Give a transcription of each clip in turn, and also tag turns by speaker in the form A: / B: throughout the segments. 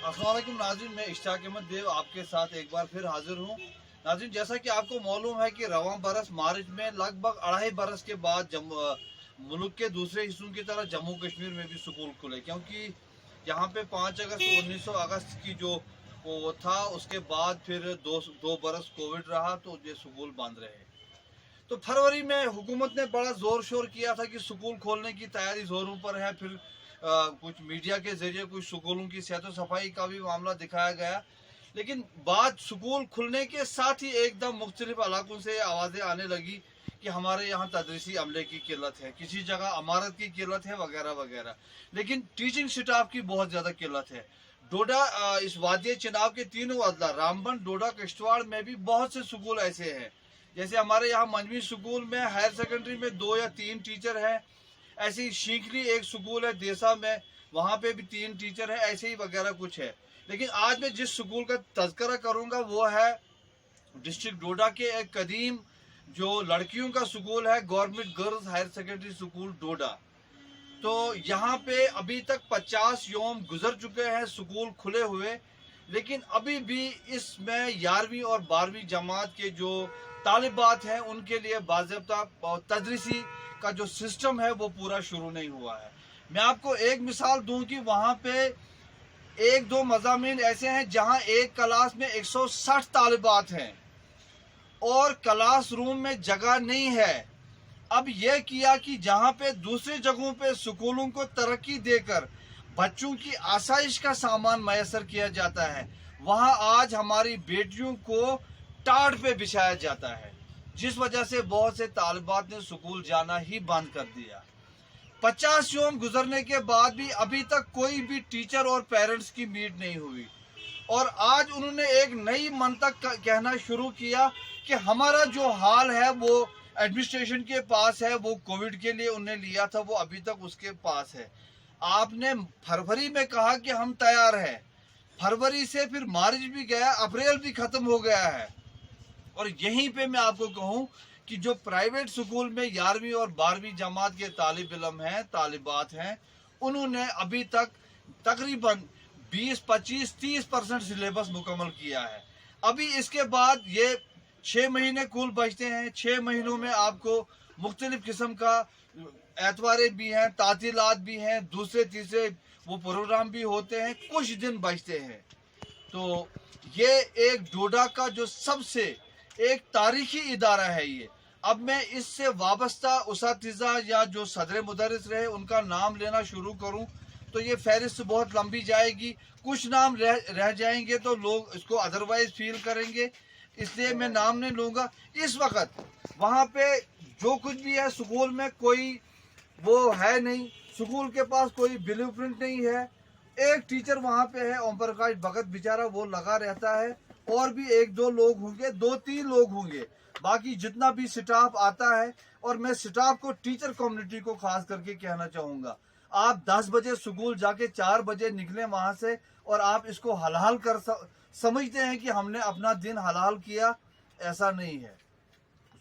A: अस्सलाम वालेकुम नाज़रीन, मैं इश्तियाक अहमद देव आपके साथ एक बार फिर हाजिर हूँ। नाज़रीन, जैसा कि आपको मालूम है कि रवां बरस मार्च में लगभग 2.5 बरस के बाद मुल्क के दूसरे हिस्सों की तरह जम्मू कश्मीर में भी स्कूल खुले, क्योंकि यहाँ पे 5 अगस्त 1900 की जो वो था, उसके बाद फिर दो बरस कोविड रहा तो ये स्कूल बंद रहे। तो फरवरी में हुकूमत ने बड़ा जोर शोर किया था कि स्कूल खोलने की तैयारी जोरों पर है। फिर कुछ मीडिया के जरिए कुछ स्कूलों की सेहत सफाई का भी मामला दिखाया गया, लेकिन बात स्कूल खुलने के साथ ही एकदम मुख्तलिफ इलाकों से आवाज़ें आने लगी कि हमारे यहाँ तदरीसी अमले की किल्लत है, किसी जगह इमारत की किल्लत है, वगैरह वगैरह। लेकिन टीचिंग स्टाफ की बहुत ज़्यादा किल्लत है। डोडा, इस वादिय चिनाब के तीनों अजला रामबन, डोडा, किश्तवाड़ में भी बहुत से स्कूल ऐसे हैं। जैसे हमारे यहाँ मंजवी स्कूल में हायर सेकेंडरी में 2 या 3 टीचर हैं। ऐसे ही शीखली एक स्कूल है देसा में, वहाँ पे भी 3 टीचर हैं, ऐसे ही वगैरह कुछ है। लेकिन आज मैं जिस स्कूल का तज़किरा करूँगा वो है डिस्ट्रिक्ट डोडा के एक कदीम जो लड़कियों का स्कूल है, government girls higher secondary school Doda. तो यहाँ पे अभी तक 50 योम गुजर चुके हैं स्कूल खुले हुए, लेकिन अभी भी इसमें 11वीं और 12वीं जमात के जो तालिबात हैं उनके लिए बाज़ाब्ता तदरीसी का जो सिस्टम है वो पूरा शुरू नहीं हुआ है। मैं आपको एक मिसाल दूं कि वहाँ पे 1-2 मज़ामीन ऐसे हैं जहाँ एक क्लास में 160 तालिबात हैं और क्लास रूम में जगह नहीं है। अब यह किया कि जहाँ पे दूसरी जगहों पे स्कूलों को तरक्की देकर बच्चों की आसाइश का सामान मैसर किया जाता है, वहाँ आज हमारी बेटियों को टाट पे बिछाया जाता है, जिस वजह से बहुत से तालिबात ने स्कूल जाना ही बंद कर दिया। 50 योम गुजरने के बाद भी अभी तक कोई भी टीचर और पेरेंट्स की मीट नहीं हुई, और आज उन्होंने एक नई मंतक कहना शुरू किया कि हमारा जो हाल है वो एडमिनिस्ट्रेशन के पास है, वो कोविड के लिए उन्हें लिया था, वो अभी तक उसके पास है। आपने फरवरी में कहा कि हम तैयार हैं, फरवरी से फिर मार्च भी गया, अप्रैल भी खत्म हो गया है। और यहीं पे मैं आपको कहूं कि जो प्राइवेट स्कूल में 11वीं और 12वीं जमात के तालिब इल्म हैं, तालिबात हैं, उन्होंने अभी तक तकरीबन 20-25-30% सिलेबस मुकम्मल किया है। अभी इसके बाद ये 6 महीने कुल बचते हैं। 6 महीनों में आपको मुख्तलिफ किस्म का एतवारे भी हैं, तातीलात भी हैं, दूसरे तीसरे वो प्रोग्राम भी होते हैं, कुछ दिन बचते हैं। तो ये एक डोडा का जो सबसे एक तारीखी इदारा है ये। अब मैं इससे वाबस्ता उसातिज़ा या जो सदर मुदर्रिस रहे उनका नाम लेना शुरू करूं तो ये फहरिस्त बहुत लंबी जाएगी। कुछ नाम रह जाएंगे तो लोग इसको अदरवाइज फील करेंगे, इसलिए मैं नाम नहीं लूँगा। इस वक्त वहाँ पे जो कुछ भी है स्कूल में कोई वो है नहीं, स्कूल के पास कोई ब्लूप्रिंट नहीं है। एक टीचर वहाँ पे है, ओम प्रकाश भगत, बेचारा वो लगा रहता है, और भी 1-2 लोग होंगे, 2-3 लोग होंगे, बाकी जितना भी स्टाफ आता है। और मैं स्टाफ को, टीचर कम्युनिटी को खास करके कहना चाहूँगा, आप 10 बजे स्कूल जाके 4 बजे निकलें वहाँ से, और आप इसको हलाल कर समझते हैं कि हमने अपना दिन हलाल किया, ऐसा नहीं है।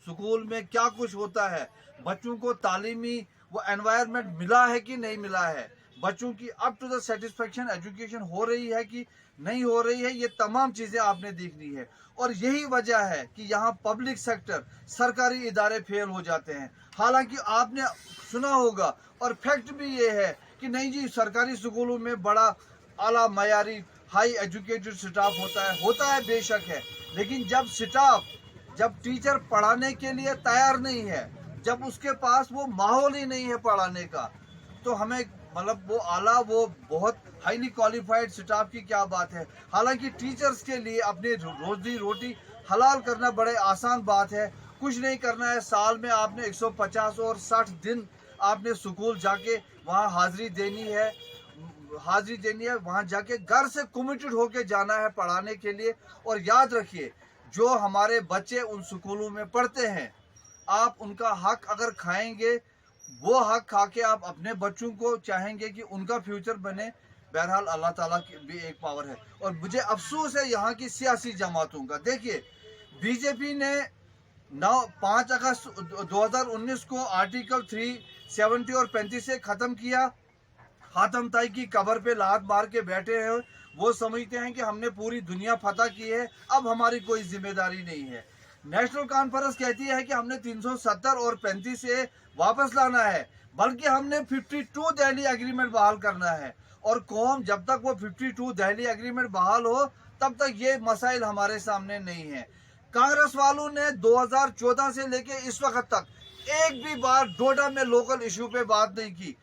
A: स्कूल में क्या कुछ होता है, बच्चों को तालीमी वो एनवायरनमेंट मिला है कि नहीं मिला है, बच्चों की up to the satisfaction education हो रही है कि नहीं हो रही है, ये तमाम चीज़ें आपने देखनी है। और यही वजह है कि यहाँ पब्लिक सेक्टर, सरकारी इदारे फेल हो जाते हैं। हालांकि आपने सुना होगा और फैक्ट भी ये है कि नहीं जी, सरकारी स्कूलों में बड़ा आला मयारी हाई एजुकेटेड स्टाफ होता है बेशक है, लेकिन जब टीचर पढ़ाने के लिए तैयार नहीं है, जब उसके पास वो माहौल ही नहीं है पढ़ाने का, तो हमें मतलब वो आला, वो बहुत हाईली क्वालिफाइड स्टाफ की क्या बात है। हालांकि टीचर्स के लिए अपनी रोजी रोटी हलाल करना बड़े आसान बात है, कुछ नहीं करना है। साल में आपने 150 और 60 दिन आपने स्कूल जाके वहाँ हाजिरी देनी है, वहाँ जाके घर से कमिटेड होके जाना है पढ़ाने के लिए। और याद रखिए, जो हमारे बच्चे उन स्कूलों में पढ़ते हैं, आप उनका हक अगर खाएंगे, वो हक खा के आप अपने बच्चों को चाहेंगे कि उनका फ्यूचर बने। बहरहाल अल्लाह ताला की भी एक पावर है। और मुझे अफसोस है यहाँ की सियासी जमातों का। देखिए, बीजेपी ने 5 अगस्त 2019 को आर्टिकल 370 और 35 से ख़त्म किया। हातम ताई की कब्र पे लात मार के बैठे हैं। वो समझते हैं कि हमने पूरी दुनिया फतह की है, अब हमारी कोई जिम्मेदारी नहीं है। नेशनल कॉन्फ्रेंस कहती है कि हमने 370 और 35 से वापस लाना है, बल्कि हमने 52 दिल्ली एग्रीमेंट बहाल करना है। और कौम जब तक वो 52 दिल्ली एग्रीमेंट बहाल हो तब तक ये मसाइल हमारे सामने नहीं है। कांग्रेस वालों ने 2014 से लेके इस वक्त तक एक भी बार डोडा में लोकल इशू पे बात नहीं की।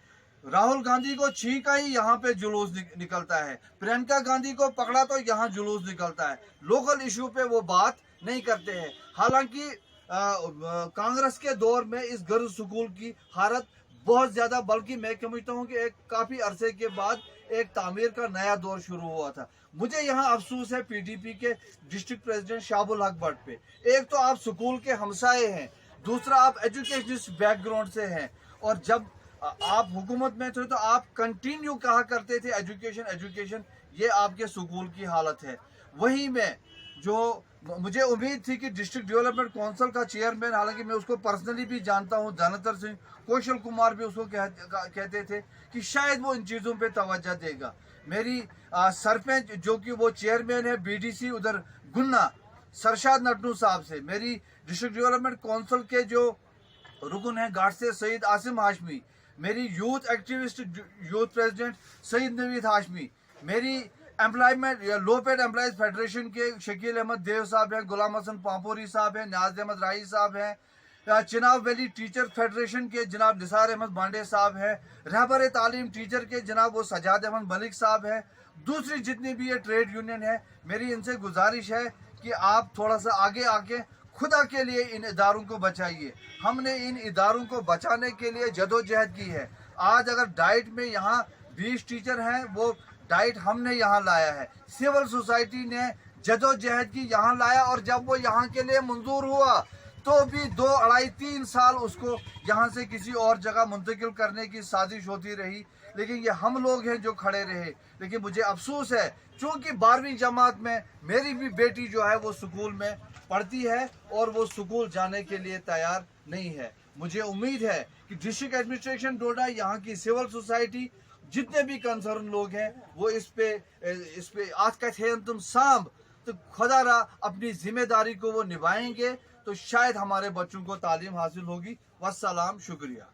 A: राहुल गांधी को छींका ही यहाँ पे जुलूस निकलता है, प्रियंका गांधी को पकड़ा तो यहाँ जुलूस निकलता है, लोकल इशू पे वो बात नहीं करते हैं। हालांकि कांग्रेस के दौर में इस गर्ल्स स्कूल की हालत बहुत ज्यादा, बल्कि मैं समझता हूँ कि एक काफी अरसे के बाद एक तामीर का नया दौर शुरू हुआ था। मुझे यहाँ अफसोस है पीडीपी के डिस्ट्रिक्ट प्रेसिडेंट शाहबुल हक भट्ट पे। एक तो आप स्कूल के हमसाए हैं, दूसरा आप एजुकेशनिस्ट बैकग्राउंड से हैं, और जब आप हुकूमत में थे तो आप कंटिन्यू कहा करते थे एजुकेशन एजुकेशन। ये आपके स्कूल की हालत है। वहीं में जो मुझे उम्मीद थी कि डिस्ट्रिक्ट डेवलपमेंट काउंसिल का चेयरमैन, हालांकि मैं उसको पर्सनली भी जानता हूं, धनतर सिंह, कौशल कुमार भी उसको कहते थे कि शायद वो इन चीज़ों पे तवज्जो देगा। मेरी सरपंच जो कि वो चेयरमैन है बीडीसी उधर गुन्ना, सरशाद नटनू साहब से, मेरी डिस्ट्रिक्ट डेवलपमेंट काउंसिल के जो रुकन है घाट से सईद आसिम हाशमी, मेरी youth activist youth president Saeed Naveed Hashmi, मेरी एम्प्लॉयमेंट या लो पेड एम्प्लॉयज फेडरेशन के शकील अहमद देव साहब हैं, गुलाम हसन पांपोरी साहब हैं, न्याज अहमद राही साहब हैं, चिनाब वैली टीचर फेडरेशन के जनाब निसार अहमद बांडे साहब हैं, रहबर तालीम टीचर के जनाब वो सजाद अहमद मलिक साहब हैं, दूसरी जितनी भी ये ट्रेड यूनियन है, मेरी इनसे गुजारिश है कि आप थोड़ा सा आगे आके खुदा के लिए इन इदारों को बचाइए। हमने इन इदारों को बचाने के लिए जदोजहद की है। आज अगर डाइट में यहाँ 20 टीचर हैं, वो डाइट हमने यहाँ लाया है, सिविल सोसाइटी ने जदोजहद की यहाँ लाया, और जब वो यहाँ के लिए मंजूर हुआ तो भी 2, 2.5, 3 साल उसको यहाँ से किसी और जगह मुंतकिल करने की साजिश होती रही, लेकिन ये हम लोग हैं जो खड़े रहे। लेकिन मुझे अफसोस है, चूँकि 12वीं जमात में मेरी भी बेटी जो है वो स्कूल में पढ़ती है और वो स्कूल जाने के लिए तैयार नहीं है। मुझे उम्मीद है कि डिस्ट्रिक्ट एडमिनिस्ट्रेशन डोडा, यहाँ की सिविल सोसाइटी, जितने भी कंसर्न लोग हैं, वो इस पे आज का थे तुम सांभ तो खुदा रा अपनी जिम्मेदारी को वो निभाएंगे, तो शायद हमारे बच्चों को तालीम हासिल होगी। वस्सलाम, शुक्रिया।